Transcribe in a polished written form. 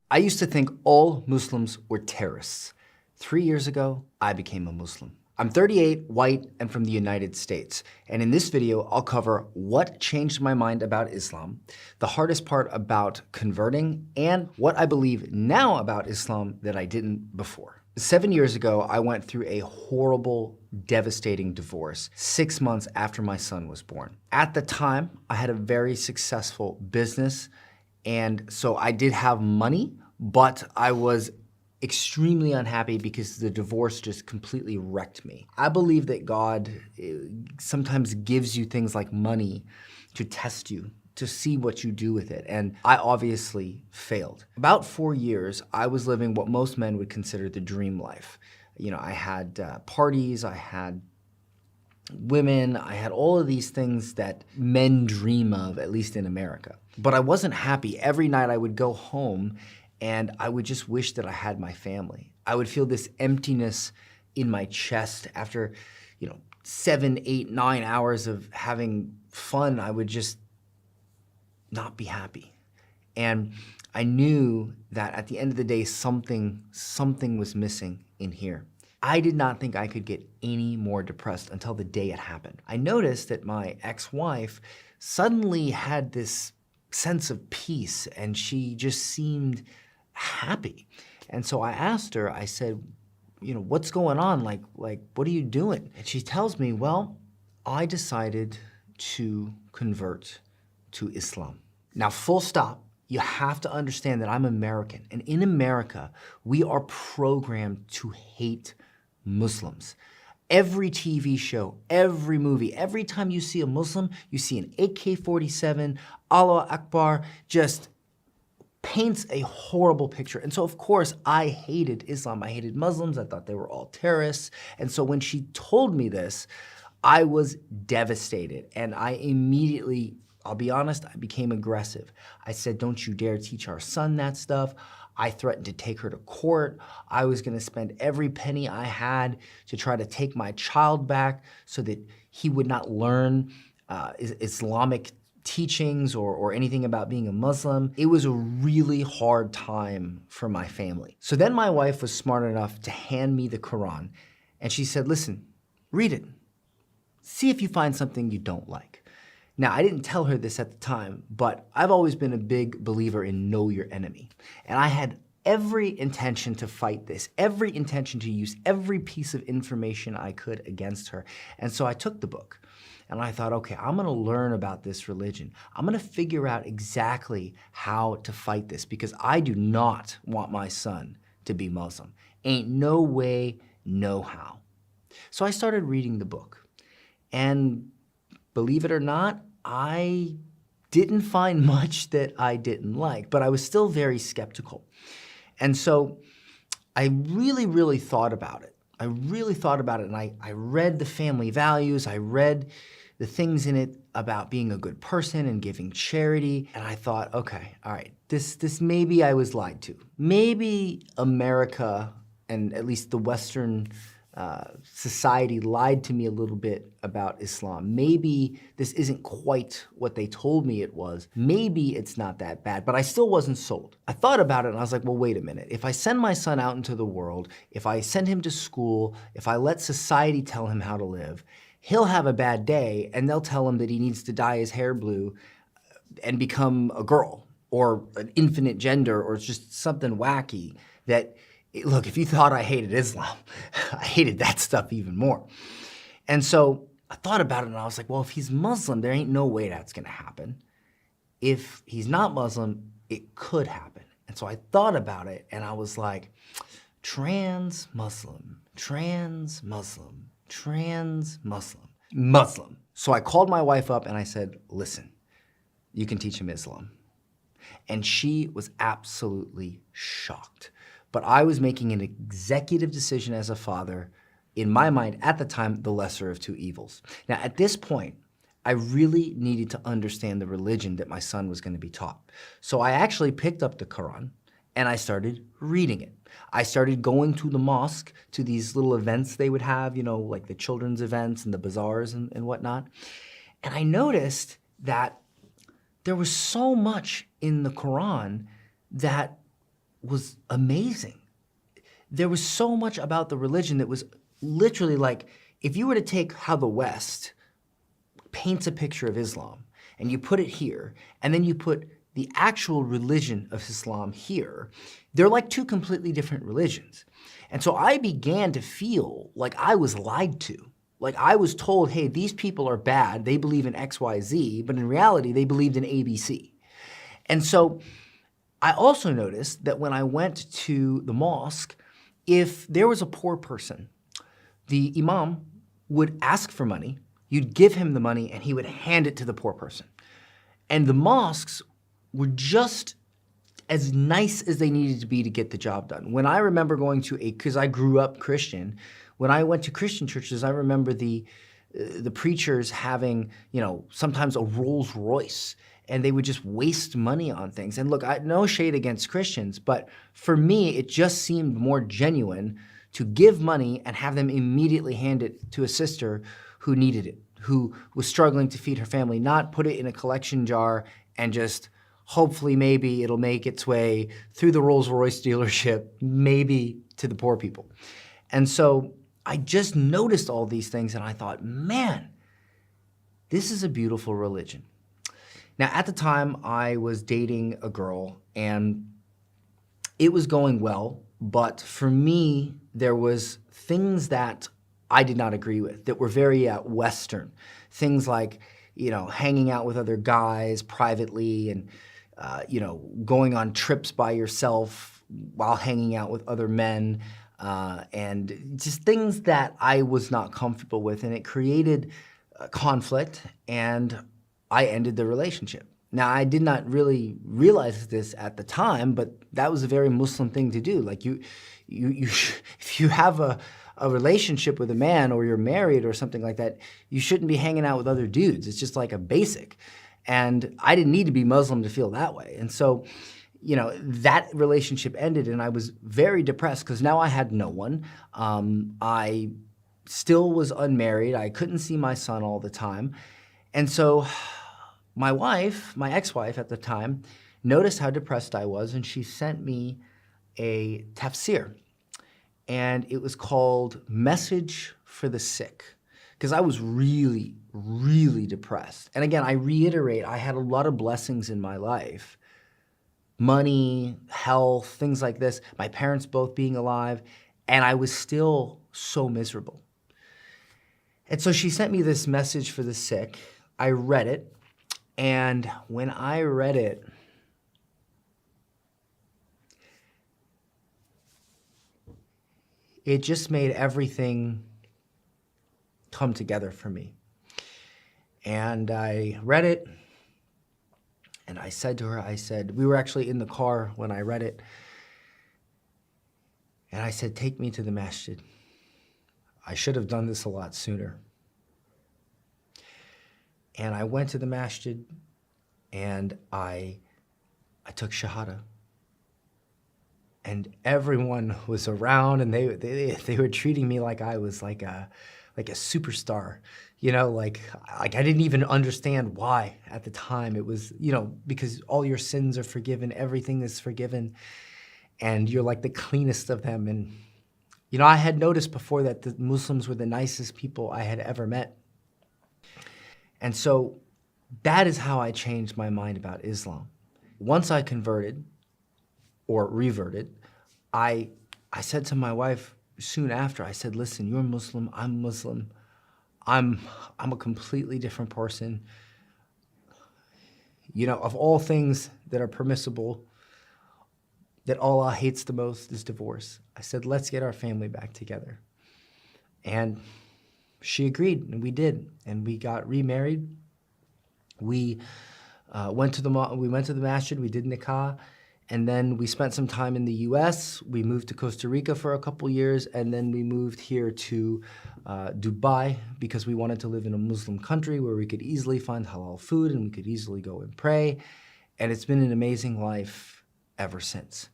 I used to think all Muslims were terrorists. 3 years ago, I became a Muslim. I'm 38, white, and from the United States. And in this video, I'll cover what changed my mind about Islam, the hardest part about converting, and what I believe now about Islam that I didn't before. 7 years ago, I went through a horrible, devastating divorce 6 months after my son was born. At the time, I had a very successful business, and so I did have money, but I was extremely unhappy because the divorce just completely wrecked me. I believe that God sometimes gives you things like money to test you, to see what you do with it. And I obviously failed. About 4 years, I was living what most men would consider the dream life. You know, I had parties, I had women, I had all of these things that men dream of, at least in America. But I wasn't happy. Every night I would go home and I would just wish that I had my family. I would feel this emptiness in my chest after, 7, 8, 9 hours of having fun. I would just not be happy. And I knew that at the end of the day, something was missing in here. I did not think I could get any more depressed until the day it happened. I noticed that my ex-wife suddenly had this sense of peace and she just seemed happy. And so I asked her, I said, what's going on? Like, what are you doing? And she tells me, well, I decided to convert to Islam. Now, full stop. You have to understand that I'm American. And in America, we are programmed to hate Muslims. Every TV show, every movie, every time you see a Muslim, you see an AK-47, Allah Akbar, just paints a horrible picture. And so, of course, I hated Islam. I hated Muslims. I thought they were all terrorists. And so when she told me this, I was devastated. And I immediately, I'll be honest, I became aggressive. I said, don't you dare teach our son that stuff. I threatened to take her to court. I was gonna spend every penny I had to try to take my child back so that he would not learn Islamic teachings or anything about being a Muslim. It was a really hard time for my family. So then my wife was smart enough to hand me the Quran, and she said, listen, read it. See if you find something you don't like. Now, I didn't tell her this at the time, but I've always been a big believer in know your enemy. And I had every intention to fight this, every intention to use every piece of information I could against her. And so I took the book and I thought, okay, I'm gonna learn about this religion. I'm gonna figure out exactly how to fight this because I do not want my son to be Muslim. Ain't no way, no how. So I started reading the book. And believe it or not, I didn't find much that I didn't like, but I was still very skeptical. And so I really thought about it. I really thought about it, and I read the family values, I read the things in it about being a good person and giving charity, and I thought, okay, all right, this maybe I was lied to. Maybe America, and at least the Western society lied to me a little bit about Islam. Maybe this isn't quite what they told me it was. Maybe it's not that bad, but I still wasn't sold. I thought about it and I was like, well, wait a minute. If I send my son out into the world, if I send him to school, if I let society tell him how to live, he'll have a bad day and they'll tell him that he needs to dye his hair blue and become a girl or an infinite gender or just something wacky that, look, if you thought I hated Islam, I hated that stuff even more. And so I thought about it and I was like, well, if he's Muslim, there ain't no way that's gonna happen. If he's not Muslim, it could happen. And so I thought about it and I was like, trans Muslim, trans Muslim, trans Muslim, Muslim. So I called my wife up and I said, listen, you can teach him Islam. And she was absolutely shocked. But I was making an executive decision as a father, in my mind, at the time, the lesser of two evils. Now, at this point, I really needed to understand the religion that my son was going to be taught. So I actually picked up the Quran and I started reading it. I started going to the mosque, to these little events they would have, like the children's events and the bazaars and whatnot. And I noticed that there was so much in the Quran that was amazing. There was so much about the religion that was literally like, if you were to take how the West paints a picture of Islam and you put it here, and then you put the actual religion of Islam here, they're like two completely different religions. And so I began to feel like I was lied to. Like I was told, hey, these people are bad, they believe in X, Y, Z, but in reality, they believed in ABC. And so I also noticed that when I went to the mosque, if there was a poor person, the imam would ask for money, you'd give him the money, and he would hand it to the poor person. And the mosques were just as nice as they needed to be to get the job done. When I remember going to because I grew up Christian, when I went to Christian churches, I remember the preachers having, sometimes a Rolls Royce, and they would just waste money on things. And look, no shade against Christians, but for me, it just seemed more genuine to give money and have them immediately hand it to a sister who needed it, who was struggling to feed her family, not put it in a collection jar and just hopefully maybe it'll make its way through the Rolls-Royce dealership, maybe to the poor people. And so I just noticed all these things and I thought, man, this is a beautiful religion. Now, at the time, I was dating a girl and it was going well, but for me, there was things that I did not agree with that were very Western. Things like, hanging out with other guys privately and, going on trips by yourself while hanging out with other men, and just things that I was not comfortable with. And it created conflict, and I ended the relationship. Now, I did not really realize this at the time, but that was a very Muslim thing to do. Like if you have a relationship with a man or you're married or something like that, you shouldn't be hanging out with other dudes. It's just like a basic. And I didn't need to be Muslim to feel that way. And so, that relationship ended and I was very depressed because now I had no one. I still was unmarried. I couldn't see my son all the time. And so my wife, my ex-wife at the time, noticed how depressed I was and she sent me a tafsir. And it was called Message for the Sick, because I was really, really depressed. And again, I reiterate, I had a lot of blessings in my life. Money, health, things like this, my parents both being alive, and I was still so miserable. And so she sent me this Message for the Sick. I read it, and when I read it, it just made everything come together for me. And I read it, and I said to her, we were actually in the car when I read it, and I said, take me to the masjid. I should have done this a lot sooner. And I went to the masjid, and I took Shahada. And everyone was around, and they were treating me like I was like a superstar, like I didn't even understand why at the time. It was, because all your sins are forgiven, everything is forgiven, and you're like the cleanest of them. And, I had noticed before that the Muslims were the nicest people I had ever met. And so that is how I changed my mind about Islam. Once I converted, or reverted, I said to my wife soon after, I said, listen, you're Muslim, I'm Muslim. I'm a completely different person. Of all things that are permissible, that Allah hates the most is divorce. I said, let's get our family back together. And she agreed, and we did. And we got remarried. We went to the masjid, we did nikah, and then we spent some time in the US. We moved to Costa Rica for a couple years, and then we moved here to Dubai because we wanted to live in a Muslim country where we could easily find halal food and we could easily go and pray. And it's been an amazing life ever since.